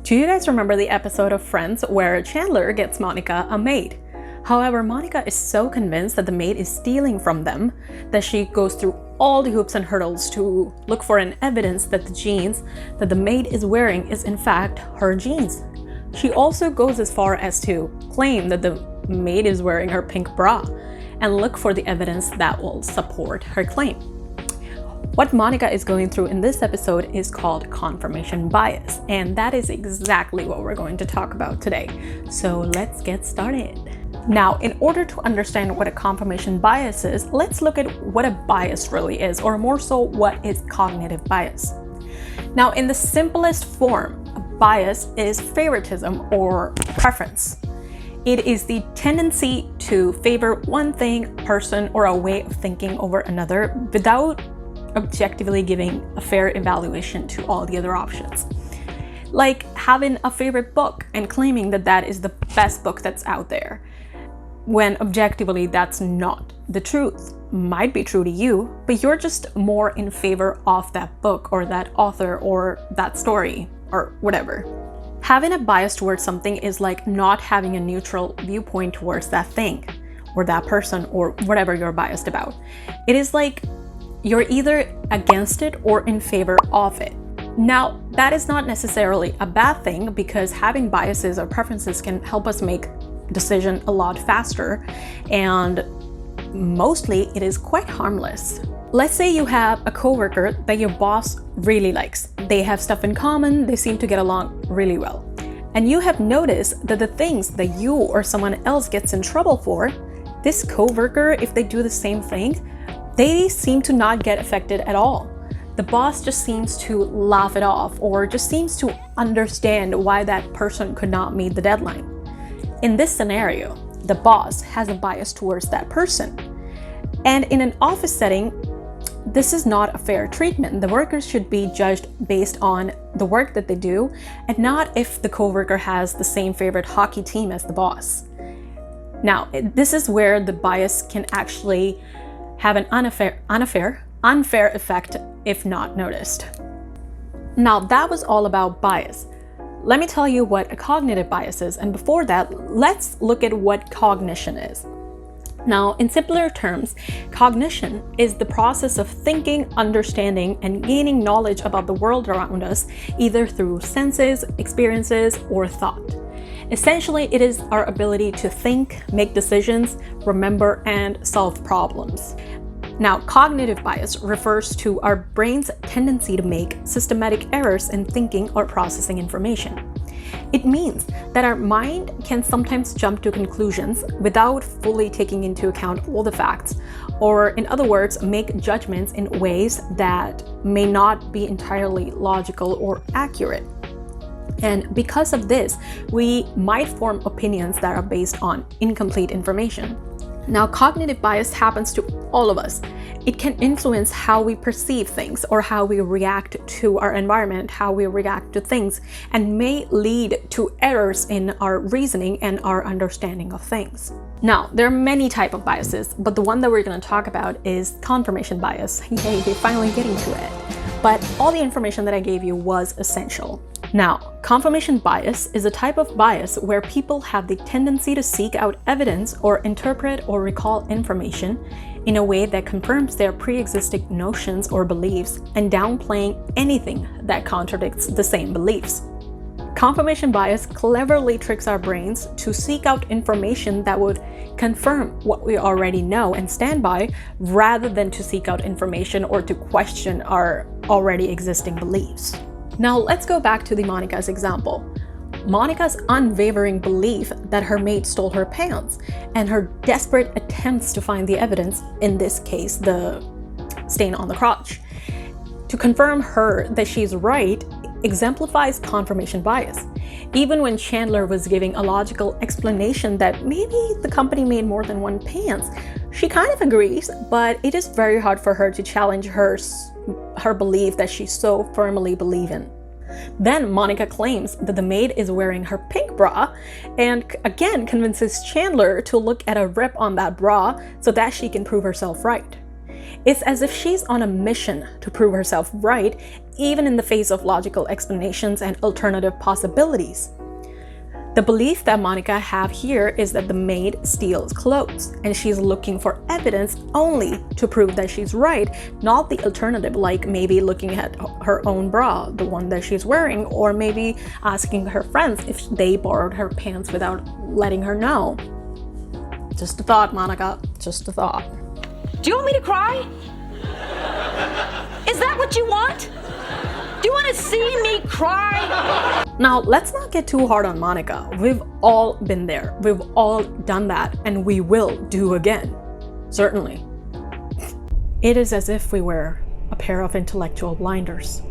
Do you guys remember the episode of Friends where Chandler gets Monica a maid? However, Monica is so convinced that the maid is stealing from them that she goes through all the hoops and hurdles to look for an evidence that the jeans that the maid is wearing is in fact her jeans. She also goes as far as to claim that the maid is wearing her pink bra and look for the evidence that will support her claim. What Monica is going through in this episode is called confirmation bias, and that is exactly what we're going to talk about today. So let's get started. Now, in order to understand what a confirmation bias is, let's look at what a bias really is, or more so, what is cognitive bias. Now, in the simplest form, a bias is favoritism or preference. It is the tendency to favor one thing, person, or a way of thinking over another without objectively giving a fair evaluation to all the other options. Like having a favorite book and claiming that that is the best book that's out there, when objectively that's not the truth. Might be true to you, but you're just more in favor of that book or that author or that story or whatever. Having a bias towards something is like not having a neutral viewpoint towards that thing or that person or whatever you're biased about. It is like you're either against it or in favor of it. Now, that is not necessarily a bad thing because having biases or preferences can help us make decisions a lot faster, and mostly it is quite harmless. Let's say you have a coworker that your boss really likes. They have stuff in common, they seem to get along really well. And you have noticed that the things that you or someone else gets in trouble for, this coworker, if they do the same thing, they seem to not get affected at all. The boss just seems to laugh it off or just seems to understand why that person could not meet the deadline. In this scenario, the boss has a bias towards that person. And in an office setting, this is not a fair treatment. The workers should be judged based on the work that they do and not if the coworker has the same favorite hockey team as the boss. Now, this is where the bias can actually have an unfair effect if not noticed. Now, that was all about bias. Let me tell you what a cognitive bias is, and before that, let's look at what cognition is. Now, in simpler terms, cognition is the process of thinking, understanding, and gaining knowledge about the world around us, either through senses, experiences, or thought. Essentially, it is our ability to think, make decisions, remember, and solve problems. Now, cognitive bias refers to our brain's tendency to make systematic errors in thinking or processing information. It means that our mind can sometimes jump to conclusions without fully taking into account all the facts, or in other words, make judgments in ways that may not be entirely logical or accurate. And because of this, we might form opinions that are based on incomplete information. Now, cognitive bias happens to all of us. It can influence how we perceive things or how we react to our environment, how we react to things, and may lead to errors in our reasoning and our understanding of things. Now, there are many types of biases, but the one that we're going to talk about is confirmation bias. Yay, we're finally getting to it. But all the information that I gave you was essential. Now, confirmation bias is a type of bias where people have the tendency to seek out evidence or interpret or recall information in a way that confirms their pre-existing notions or beliefs and downplaying anything that contradicts the same beliefs. Confirmation bias cleverly tricks our brains to seek out information that would confirm what we already know and stand by, rather than to seek out information or to question our already existing beliefs. Now, let's go back to the Monica's example. Monica's unwavering belief that her maid stole her pants and her desperate attempts to find the evidence, in this case, the stain on the crotch, to confirm her that she's right, exemplifies confirmation bias. Even when Chandler was giving a logical explanation that maybe the company made more than one pants, she kind of agrees, but it is very hard for her to challenge her belief that she so firmly believes in. Then Monica claims that the maid is wearing her pink bra and again convinces Chandler to look at a rip on that bra so that she can prove herself right. It's as if she's on a mission to prove herself right, even in the face of logical explanations and alternative possibilities. The belief that Monica have here is that the maid steals clothes, and she's looking for evidence only to prove that she's right, not the alternative, like maybe looking at her own bra, the one that she's wearing, or maybe asking her friends if they borrowed her pants without letting her know. Just a thought, Monica, just a thought. Do you want me to cry? Is that what you want? Do you want to see me cry? Now, let's not get too hard on Monica. We've all been there. We've all done that, and we will do again. Certainly. It is as if we wear a pair of intellectual blinders,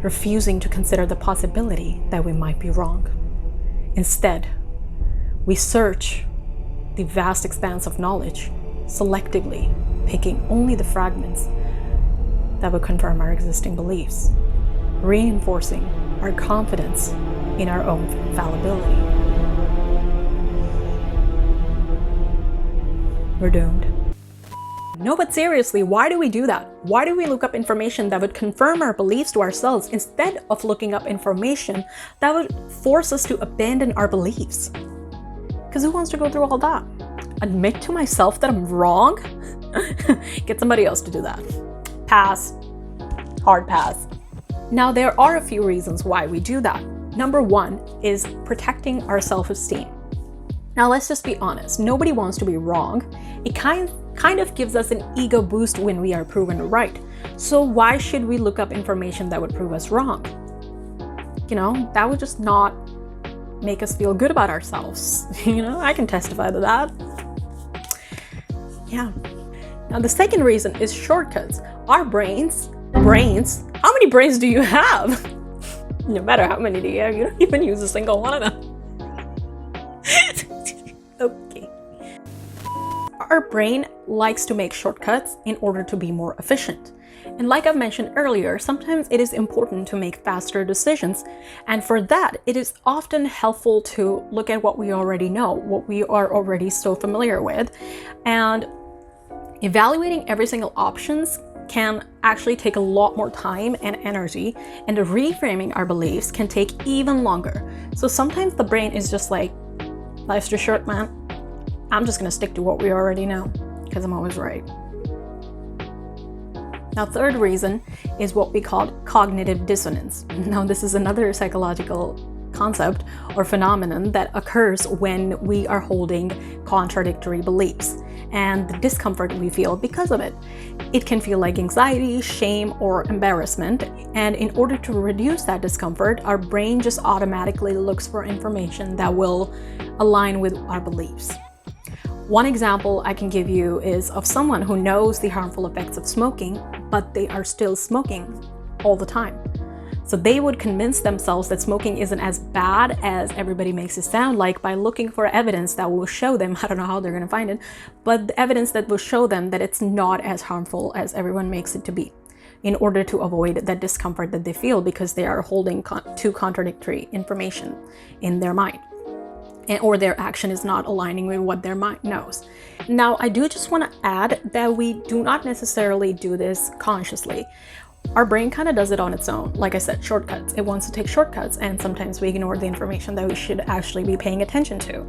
refusing to consider the possibility that we might be wrong. Instead, we search the vast expanse of knowledge, selectively picking only the fragments that would confirm our existing beliefs, reinforcing our confidence in our own fallibility. We're doomed. No, but seriously, why do we do that? Why do we look up information that would confirm our beliefs to ourselves instead of looking up information that would force us to abandon our beliefs? Because who wants to go through all that? Admit to myself that I'm wrong? Get somebody else to do that. Pass. Hard pass. Now, there are a few reasons why we do that. Number one is protecting our self-esteem. Now, let's just be honest. Nobody wants to be wrong. It kind of gives us an ego boost when we are proven right. So why should we look up information that would prove us wrong? You know, that would just not make us feel good about ourselves. You know, I can testify to that. Yeah. Now, the second reason is shortcuts. Our brains, how many brains do you have? No matter how many do you have, you don't even use a single one of them. Okay. Our brain likes to make shortcuts in order to be more efficient. And like I mentioned earlier, sometimes it is important to make faster decisions. And for that, it is often helpful to look at what we already know, what we are already so familiar with. And evaluating every single options can actually take a lot more time and energy, and reframing our beliefs can take even longer. So sometimes the brain is just like, life's too short, man. I'm just gonna stick to what we already know, because I'm always right. Now, third reason is what we call cognitive dissonance. Now, this is another psychological concept or phenomenon that occurs when we are holding contradictory beliefs and the discomfort we feel because of it. It can feel like anxiety, shame, or embarrassment. And in order to reduce that discomfort, our brain just automatically looks for information that will align with our beliefs. One example I can give you is of someone who knows the harmful effects of smoking, but they are still smoking all the time. So they would convince themselves that smoking isn't as bad as everybody makes it sound like by looking for evidence that will show them, I don't know how they're gonna find it, but the evidence that will show them that it's not as harmful as everyone makes it to be, in order to avoid that discomfort that they feel because they are holding two contradictory information in their mind. Or their action is not aligning with what their mind knows. Now, I do just want to add that we do not necessarily do this consciously. Our brain kind of does it on its own. Like I said, shortcuts. It wants to take shortcuts, and sometimes we ignore the information that we should actually be paying attention to.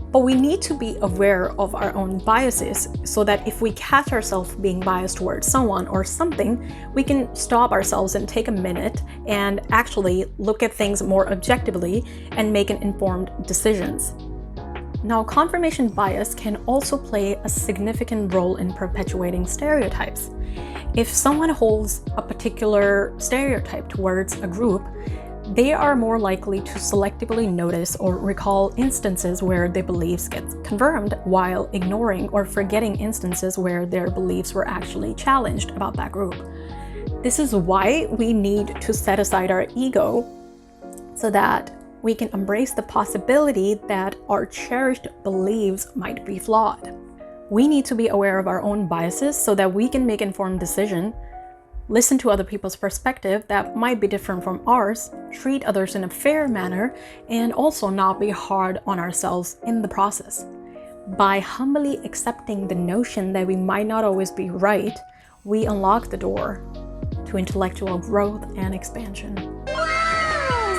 But we need to be aware of our own biases so that if we catch ourselves being biased towards someone or something, we can stop ourselves and take a minute and actually look at things more objectively and make an informed decisions. Now, confirmation bias can also play a significant role in perpetuating stereotypes. If someone holds a particular stereotype towards a group, they are more likely to selectively notice or recall instances where their beliefs get confirmed while ignoring or forgetting instances where their beliefs were actually challenged about that group. This is why we need to set aside our ego so that we can embrace the possibility that our cherished beliefs might be flawed. We need to be aware of our own biases so that we can make informed decisions, listen to other people's perspective that might be different from ours, treat others in a fair manner, and also not be hard on ourselves in the process. By humbly accepting the notion that we might not always be right, we unlock the door to intellectual growth and expansion.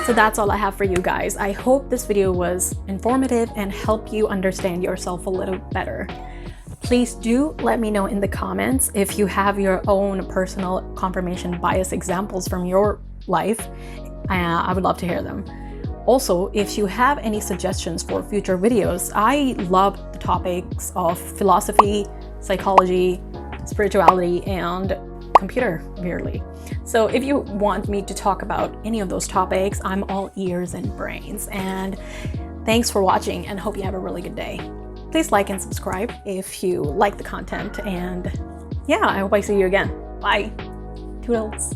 So that's all I have for you guys. I hope this video was informative and helped you understand yourself a little better. Please do let me know in the comments if you have your own personal confirmation bias examples from your life. I would love to hear them. Also, if you have any suggestions for future videos, I love the topics of philosophy, psychology, spirituality, and computer, weirdly. So if you want me to talk about any of those topics, I'm all ears and brains. And thanks for watching, and hope you have a really good day. Please like and subscribe if you like the content. And yeah, I hope I see you again. Bye. Toodles.